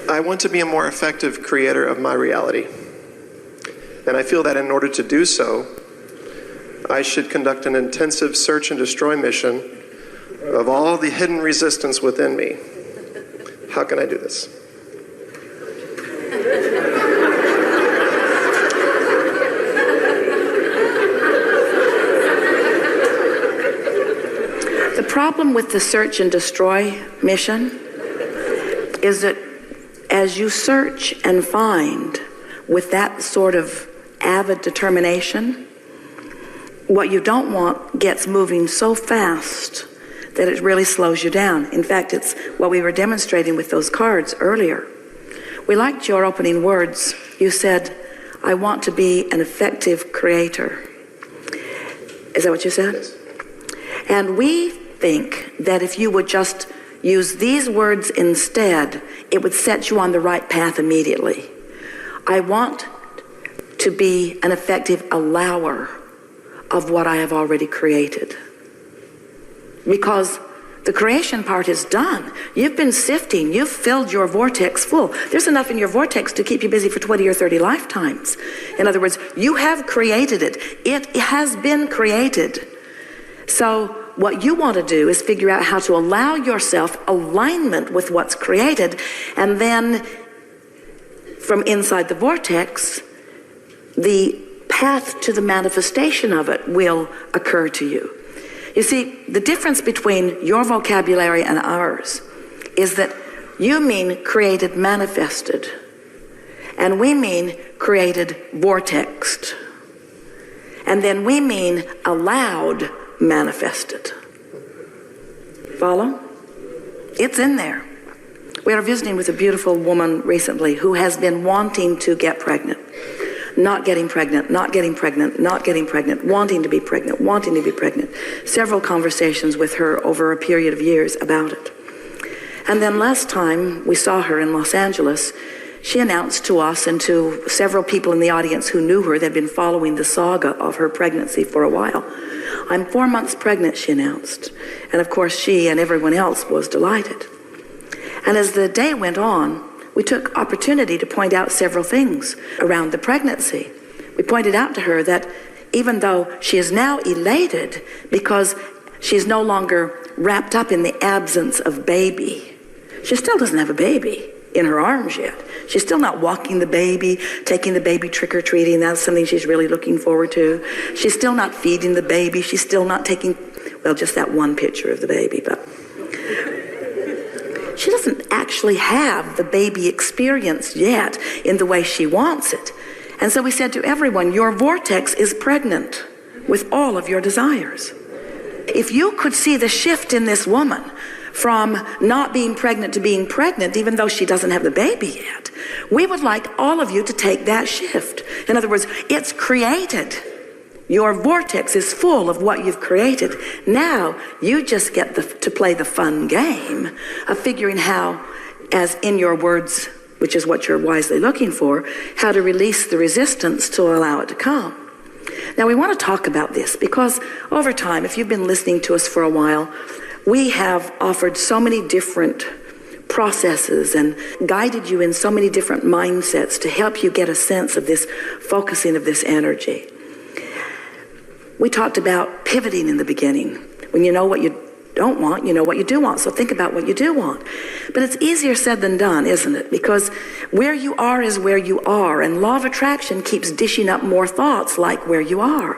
I want to be a more effective creator of my reality. And I feel that in order to do so, I should conduct an intensive search and destroy mission of all the hidden resistance within me. How can I do this? The problem with the search and destroy mission is that as you search and find with that sort of avid determination, what you don't want gets moving so fast that it really slows you down. In fact, it's what we were demonstrating with those cards earlier. We liked your opening words. You said, I want to be an effective creator. Is that what you said? Yes. And we think that if you would just use these words instead, it would set you on the right path immediately. I want to be an effective allower of what I have already created. Because the creation part is done. You've been sifting. You've filled your vortex full. There's enough in your vortex to keep you busy for 20 or 30 lifetimes. In other words, you have created it. It has been created. So what you want to do is figure out how to allow yourself alignment with what's created, and then from inside the vortex, the path to the manifestation of it will occur to you. You see, the difference between your vocabulary and ours is that you mean created manifested, and we mean created vortexed, and then we mean allowed manifested. Follow? It's in there. We are visiting with a beautiful woman recently who has been wanting to get pregnant. Not getting pregnant, not getting pregnant, not getting pregnant, wanting to be pregnant, wanting to be pregnant. Several conversations with her over a period of years about it. And then last time we saw her in Los Angeles, she announced to us and to several people in the audience who knew her, they'd been following the saga of her pregnancy for a while. I'm 4 months pregnant, she announced. And of course she and everyone else was delighted. And as the day went on, we took opportunity to point out several things around the pregnancy. We pointed out to her that even though she is now elated because she is no longer wrapped up in the absence of baby, she still doesn't have a baby in her arms yet. She's still not walking the baby, taking the baby trick-or-treating. That's something she's really looking forward to. She's still not feeding the baby. She's still not taking, well, just that one picture of the baby, but she doesn't actually have the baby experience yet in the way she wants it. And so we said to everyone, your vortex is pregnant with all of your desires. If you could see the shift in this woman from not being pregnant to being pregnant, even though she doesn't have the baby yet, we would like all of you to take that shift. In other words, it's created. Your vortex is full of what you've created. Now you just get to play the fun game of figuring how, as in your words, which is what you're wisely looking for, how to release the resistance to allow it to come. Now we want to talk about this because over time, if you've been listening to us for a while, we have offered so many different processes and guided you in so many different mindsets to help you get a sense of this focusing of this energy. We talked about pivoting in the beginning. When you know what you don't want, you know what you do want. So think about what you do want. But it's easier said than done, isn't it? Because where you are is where you are, and law of attraction keeps dishing up more thoughts like where you are.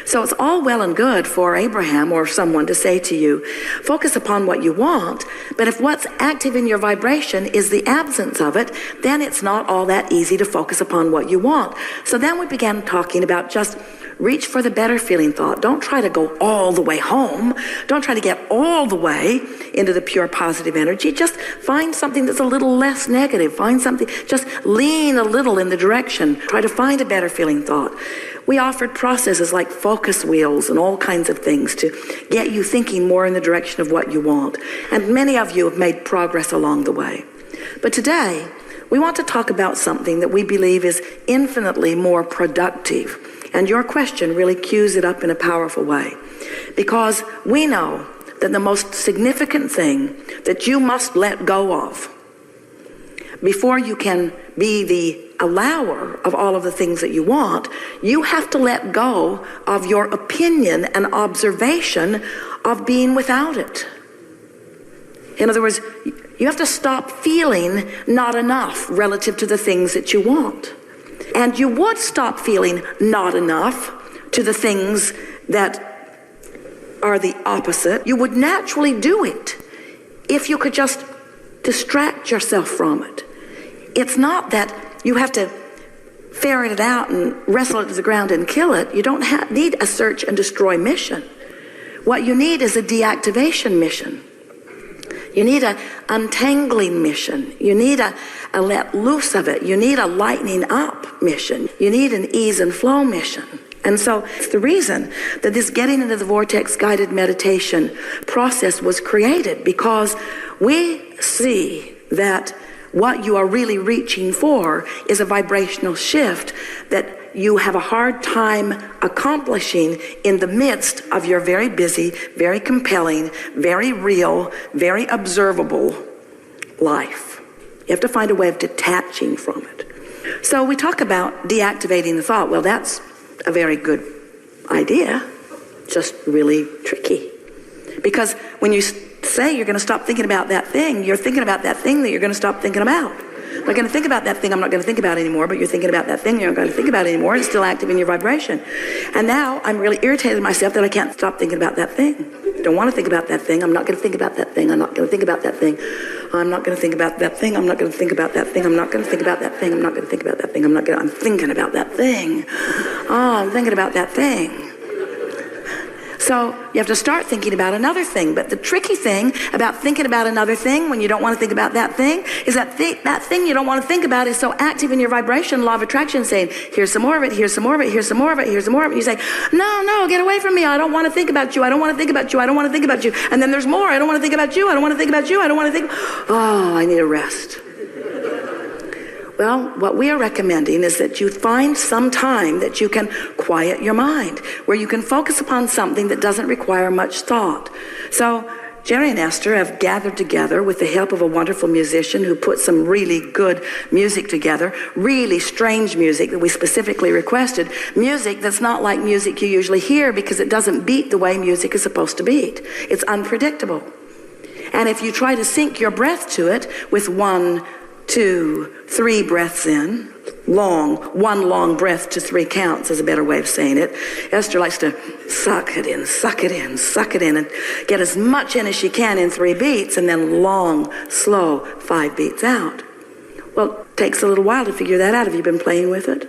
So it's all well and good for Abraham or someone to say to you, focus upon what you want, but if what's active in your vibration is the absence of it, then it's not all that easy to focus upon what you want. So then we began talking about just reach for the better feeling thought. Don't try to go all the way home. Don't try to get all the way into the pure positive energy. Just find something that's a little less negative. Find something, just lean a little in the direction. Try to find a better feeling thought. We offered processes like focus wheels and all kinds of things to get you thinking more in the direction of what you want. And many of you have made progress along the way. But today, we want to talk about something that we believe is infinitely more productive. And your question really cues it up in a powerful way. Because we know that the most significant thing that you must let go of before you can be the allower of all of the things that you want, you have to let go of your opinion and observation of being without it. In other words, you have to stop feeling not enough relative to the things that you want. And you would stop feeling not enough to the things that are the opposite. You would naturally do it if you could just distract yourself from it. It's not that you have to ferret it out and wrestle it to the ground and kill it. You don't need a search and destroy mission. What you need is a deactivation mission. You need an untangling mission. You need a let loose of it. You need a lightening up mission. You need an ease and flow mission. And so it's the reason that this getting into the vortex guided meditation process was created, because we see that what you are really reaching for is a vibrational shift that you have a hard time accomplishing in the midst of your very busy, very compelling, very real, very observable life. You have to find a way of detaching from it. So we talk about deactivating the thought. Well, that's a very good idea, just really tricky. Because when you say you're going to stop thinking about that thing, you're thinking about that thing that you're going to stop thinking about. I'm not going to think about that thing I'm not going to think about anymore, but you're thinking about that thing you're not going to think about anymore. It's still active in your vibration. And now I'm really irritated with myself that I can't stop thinking about that thing. Don't want to think about that thing. I'm not going to think about that thing. I'm not going to think about that thing. I'm not going to think about that thing. I'm not going to think about that thing. I'm not going to think about that thing. I'm not going to think about that thing. I'm thinking about that thing. Oh, I'm thinking about that thing. So you have to start thinking about another thing. But the tricky thing about thinking about another thing when you don't want to think about that thing is that that thing you don't want to think about is so active in your vibration, law of attraction, saying, here's some more of it, here's some more of it, here's some more of it, here's some more of it. You say, no, get away from me. I don't want to think about you. I don't want to think about you. I don't want to think about you. And then there's more. I don't want to think about you. I don't want to think about you. I don't want to think. Oh, I need a rest. Well, what we are recommending is that you find some time that you can quiet your mind, where you can focus upon something that doesn't require much thought. So Jerry and Esther have gathered together with the help of a wonderful musician who put some really good music together, really strange music that we specifically requested, music that's not like music you usually hear because it doesn't beat the way music is supposed to beat. It's unpredictable. And if you try to sync your breath to it with 1, 2, 3 breaths in, one long breath to 3 counts is a better way of saying it. Esther likes to suck it in, suck it in, suck it in, and get as much in as she can in 3 beats, and then long, slow 5 beats out. Well, it takes a little while to figure that out. Have you been playing with it?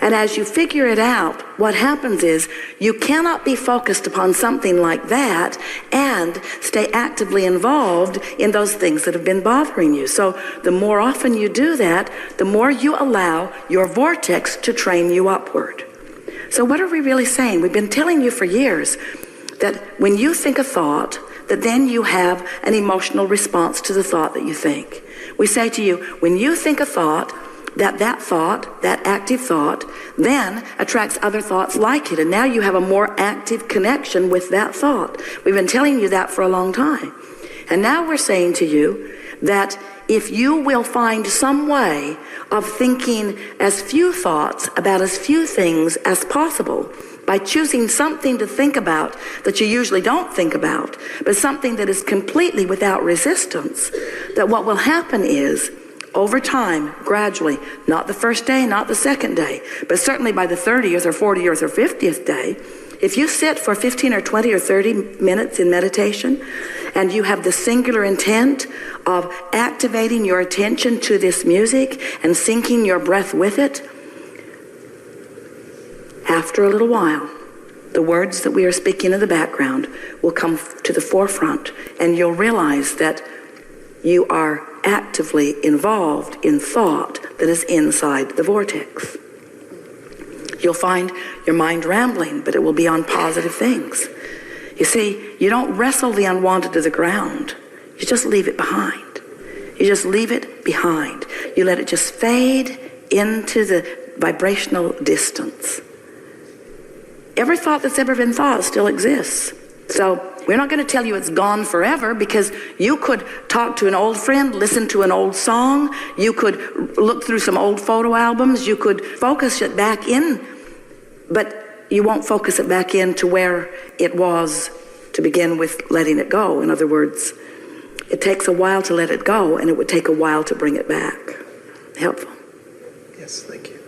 And as you figure it out, what happens is you cannot be focused upon something like that and stay actively involved in those things that have been bothering you. So the more often you do that, the more you allow your vortex to train you upward. So what are we really saying? We've been telling you for years that when you think a thought, that then you have an emotional response to the thought that you think. We say to you, when you think a thought, that thought, that active thought, then attracts other thoughts like it. And now you have a more active connection with that thought. We've been telling you that for a long time. And now we're saying to you that if you will find some way of thinking as few thoughts about as few things as possible, by choosing something to think about that you usually don't think about, but something that is completely without resistance, that what will happen is, over time, gradually, not the first day, not the second day, but certainly by the 30th or 40th or 50th day, if you sit for 15 or 20 or 30 minutes in meditation and you have the singular intent of activating your attention to this music and syncing your breath with it, after a little while, the words that we are speaking in the background will come to the forefront, and you'll realize that you are actively involved in thought that is inside the vortex. You'll find your mind rambling, but it will be on positive things. You see, you don't wrestle the unwanted to the ground. You just leave it behind. You just leave it behind. You let it just fade into the vibrational distance. Every thought that's ever been thought still exists. So we're not going to tell you it's gone forever, because you could talk to an old friend, listen to an old song, you could look through some old photo albums, you could focus it back in, but you won't focus it back in to where it was to begin with letting it go. In other words, it takes a while to let it go, and it would take a while to bring it back. Helpful? Yes, thank you.